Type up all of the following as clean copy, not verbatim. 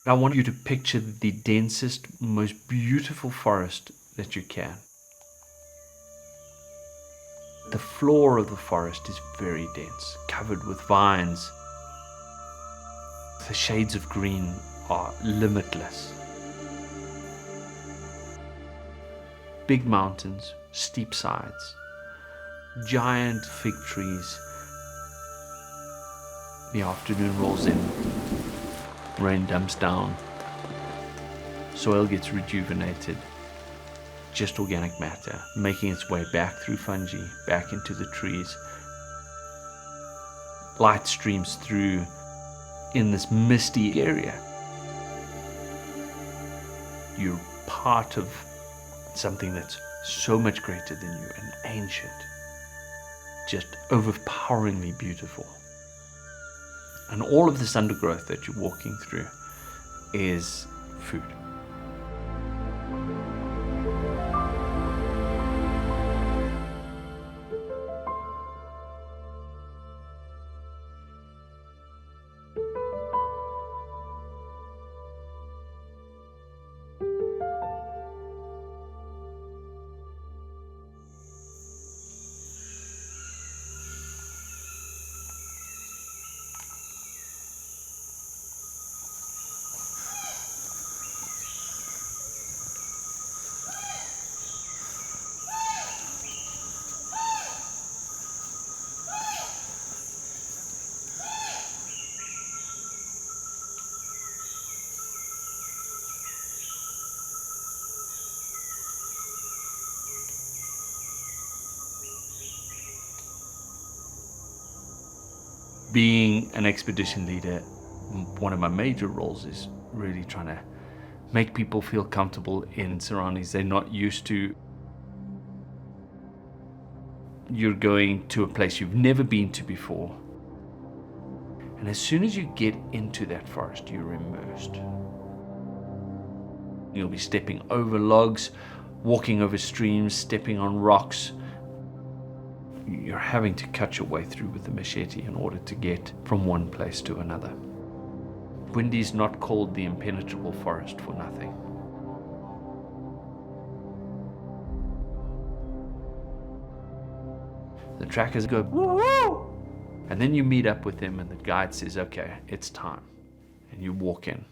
I want you to picture the densest, most beautiful forest that you can. The floor of the forest is very dense, covered with vines. The shades of green are limitless. Big mountains, steep sides, giant fig trees. The afternoon rolls in, rain dumps down, soil gets rejuvenated, just organic matter making its way back through fungi, back into the trees. Light streams through in this misty area. You're part of something that's so much greater than you and ancient, just overpoweringly beautiful. And all of this undergrowth that you're walking through is food. Being an expedition leader, one of my major roles is really trying to make people feel comfortable in surroundings they're not used to. You're going to a place you've never been to before. And as soon as you get into that forest, you're immersed. You'll be stepping over logs, walking over streams, stepping on rocks. You're having to cut your way through with a machete in order to get from one place to another. Windy's not called the impenetrable forest for nothing. The trackers go, woo-hoo! And then you meet up with them and the guide says, okay, it's time. And you walk in.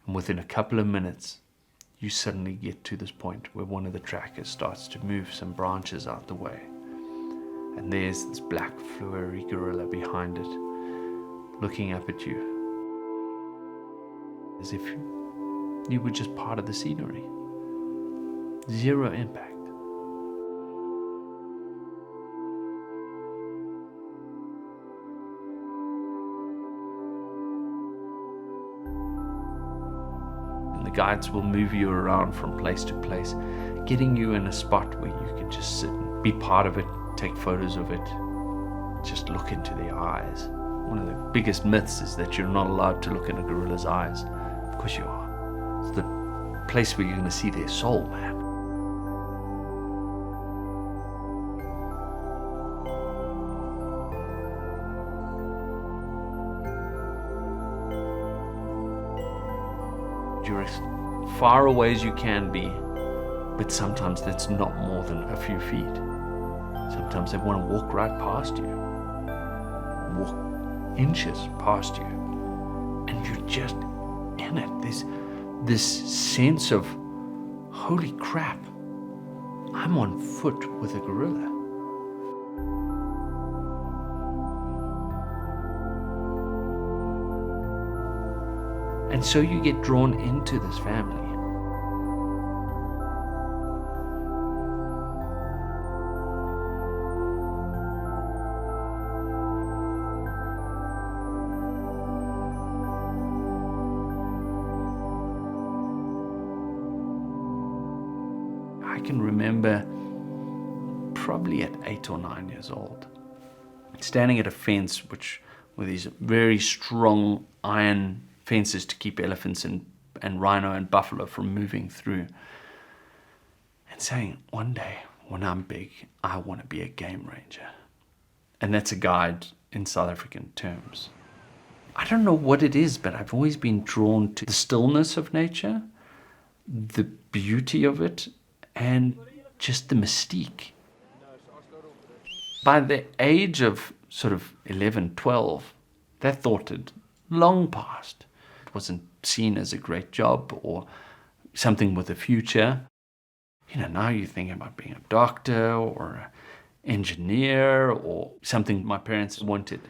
And within a couple of minutes, you suddenly get to this point where one of the trackers starts to move some branches out the way. And there's this black fluory gorilla behind it, looking up at you, as if you were just part of the scenery. Zero impact. And the guides will move you around from place to place, getting you in a spot where you can just sit and be part of it, take photos of it, just look into their eyes. One of the biggest myths is that you're not allowed to look in a gorilla's eyes. Of course you are. It's the place where you're going to see their soul, man. You're as far away as you can be, but sometimes that's not more than a few feet. Sometimes they want to walk right past you, walk inches past you, and you're just in it. There's this sense of, holy crap, I'm on foot with a gorilla. And so you get drawn into this family. I can remember probably at 8 or 9 years old, standing at a fence with these very strong iron fences to keep elephants and rhino and buffalo from moving through, and saying, one day when I'm big, I want to be a game ranger. And that's a guide in South African terms. I don't know what it is, but I've always been drawn to the stillness of nature, the beauty of it, and just the mystique. By the age of sort of 11, 12, that thought had long passed. It wasn't seen as a great job or something with a future. Now you're thinking about being a doctor or an engineer or something my parents wanted.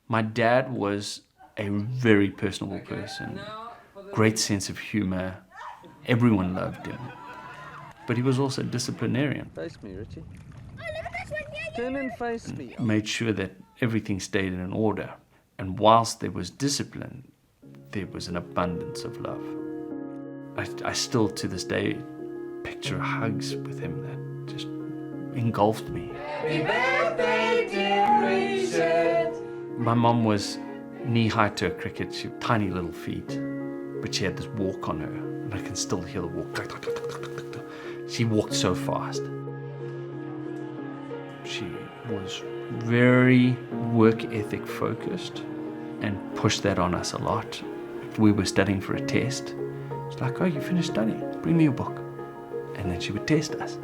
My dad was a very personable person, great sense of humor. Everyone loved him. But he was also a disciplinarian. Face me, Richie. Turn and face me. Made sure that everything stayed in order. And whilst there was discipline, there was an abundance of love. I still, to this day, picture hugs with him that just engulfed me. Happy birthday, dear Richard. My mom was knee-high to a cricket. She had tiny little feet, but she had this walk on her, and I can still hear the walk. She walked so fast. She was very work ethic focused and pushed that on us a lot. If we were studying for a test, it's like, oh, you finished studying, bring me your book. And then she would test us.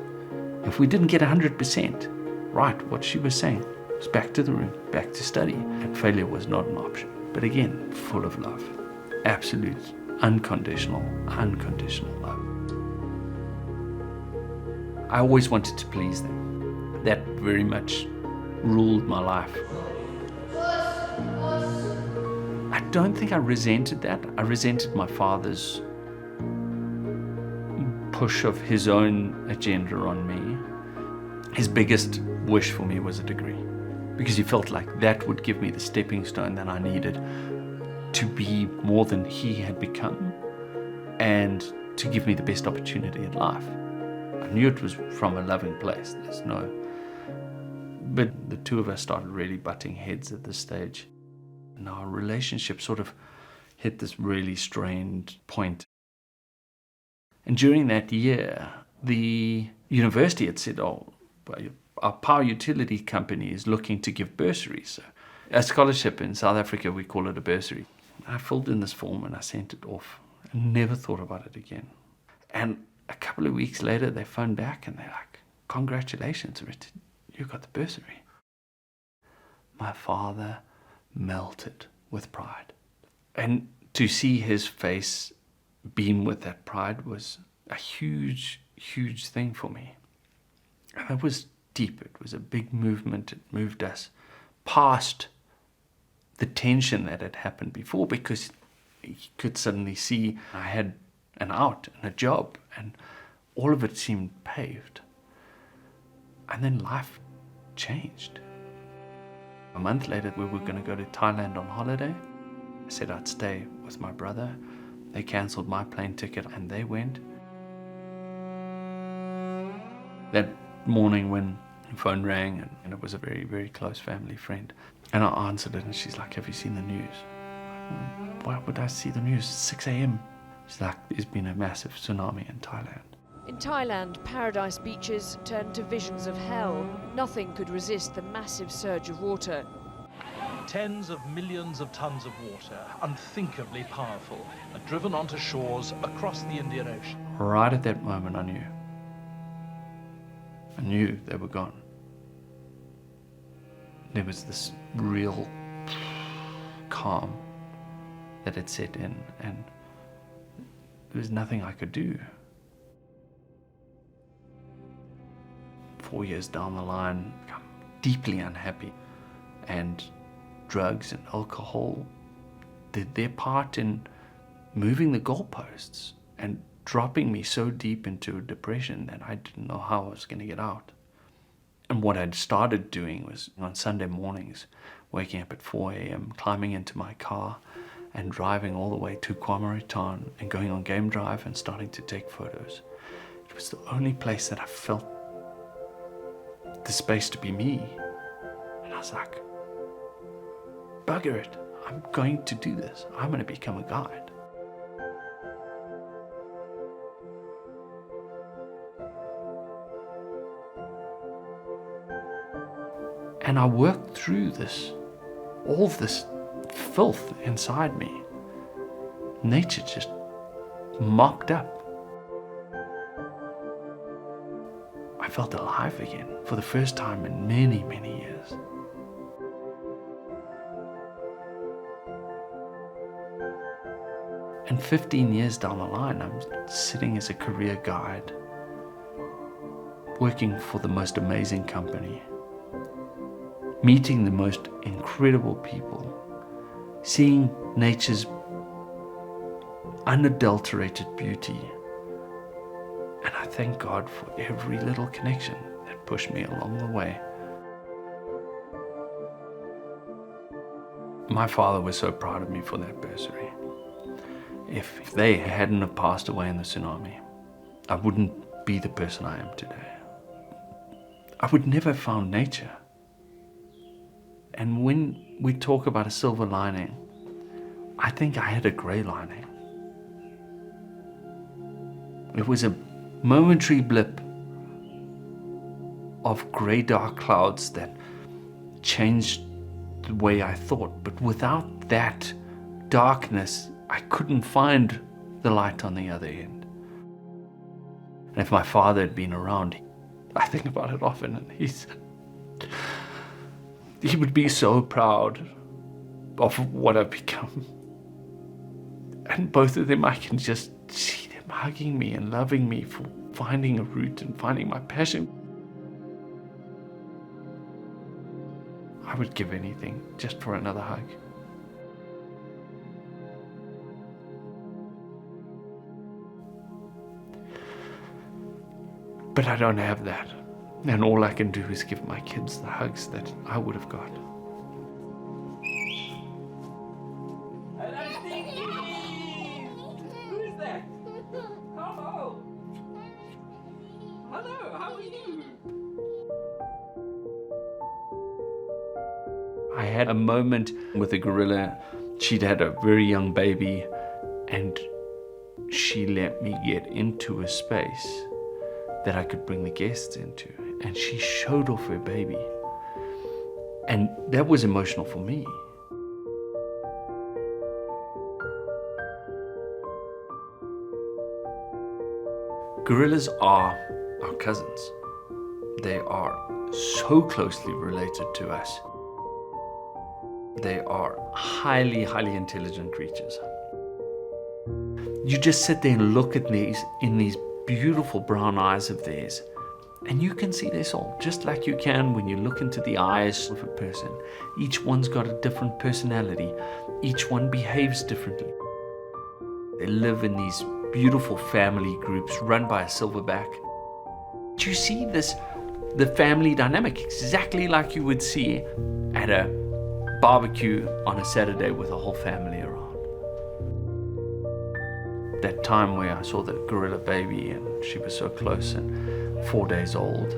If we didn't get 100% right, what she was saying, was back to the room, back to study. And failure was not an option. But again, full of love. Absolute, unconditional love. I always wanted to please them. That very much ruled my life. I don't think I resented that. I resented my father's push of his own agenda on me. His biggest wish for me was a degree, because he felt like that would give me the stepping stone that I needed to be more than he had become and to give me the best opportunity in life. I knew it was from a loving place, but the two of us started really butting heads at this stage. And our relationship sort of hit this really strained point. And during that year, the university had said, oh, our power utility company is looking to give bursaries. So a scholarship in South Africa, we call it a bursary. I filled in this form and I sent it off. I never thought about it again. And a couple of weeks later, they phoned back and they're like, congratulations, Richard, you got the bursary. My father melted with pride. And to see his face beam with that pride was a huge, huge thing for me. And it was deep. It was a big movement. It moved us past the tension that had happened before, because he could suddenly see I had an out and a job, and all of it seemed paved. And then life changed. A month later, we were going to go to Thailand on holiday. I said I'd stay with my brother. They cancelled my plane ticket and they went. That morning when the phone rang, and it was a very, very close family friend, and I answered it and she's like, have you seen the news? Why would I see the news? It's 6 a.m. She's like, there's been a massive tsunami in Thailand. In Thailand, paradise beaches turned to visions of hell. Nothing could resist the massive surge of water. Tens of millions of tons of water, unthinkably powerful, are driven onto shores across the Indian Ocean. Right at that moment, I knew they were gone. There was this real calm that had set in, and there was nothing I could do. 4 years down the line, I'm deeply unhappy, and drugs and alcohol did their part in moving the goalposts and dropping me so deep into a depression that I didn't know how I was going to get out. And what I'd started doing was, on Sunday mornings, waking up at 4 a.m., climbing into my car and driving all the way to Kwamaritan and going on game drive and starting to take photos. It was the only place that I felt the space to be me. And I was like, bugger it, I'm going to do this. I'm going to become a guide. And I worked through this, all of this filth inside me. Nature just mopped up. I felt alive again for the first time in many, many years. And 15 years down the line, I'm sitting as a career guide, working for the most amazing company, meeting the most incredible people, seeing nature's unadulterated beauty. And I thank God for every little connection that pushed me along the way. My father was so proud of me for that bursary. If they hadn't have passed away in the tsunami, I wouldn't be the person I am today. I would never have found nature. And when we talk about a silver lining, I think I had a gray lining. It was a momentary blip of gray dark clouds that changed the way I thought. But without that darkness, I couldn't find the light on the other end. And if my father had been around, I think about it often, and he would be so proud of what I've become. And both of them, I can just see them hugging me and loving me for finding a route and finding my passion. I would give anything just for another hug. But I don't have that. And all I can do is give my kids the hugs that I would have got. Hello, Stinky! Who is that? Hello! Hello, how are you? I had a moment with a gorilla. She'd had a very young baby, and she let me get into a space that I could bring the guests into, and she showed off her baby, and that was emotional for me. Gorillas are our cousins. They are so closely related to us. They are highly, highly intelligent creatures. You just sit there and look at these in these beautiful brown eyes of theirs, and you can see their soul, just like you can when you look into the eyes of a person. Each one's got a different personality. Each one behaves differently. They live in these beautiful family groups run by a silverback. You see the family dynamic exactly like you would see at a barbecue on a Saturday with a whole family around. That time where I saw the gorilla baby and she was so close and 4 days old,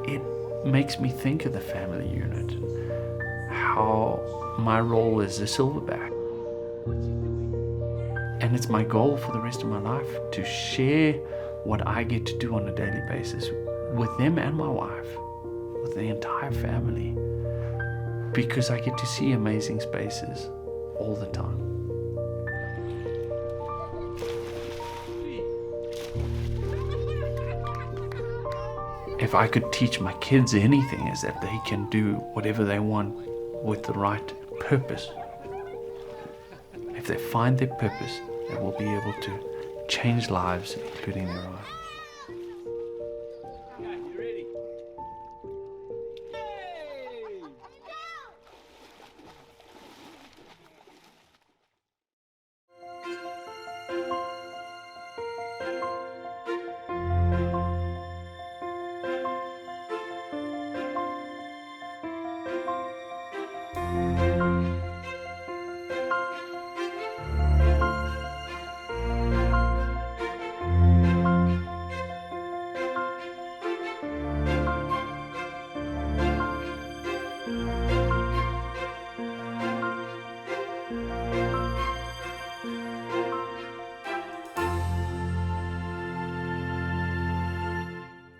it makes me think of the family unit and how my role is a silverback. And it's my goal for the rest of my life to share what I get to do on a daily basis with them and my wife, with the entire family, because I get to see amazing spaces all the time. If I could teach my kids anything, is that they can do whatever they want with the right purpose. If they find their purpose, they will be able to change lives, including their own.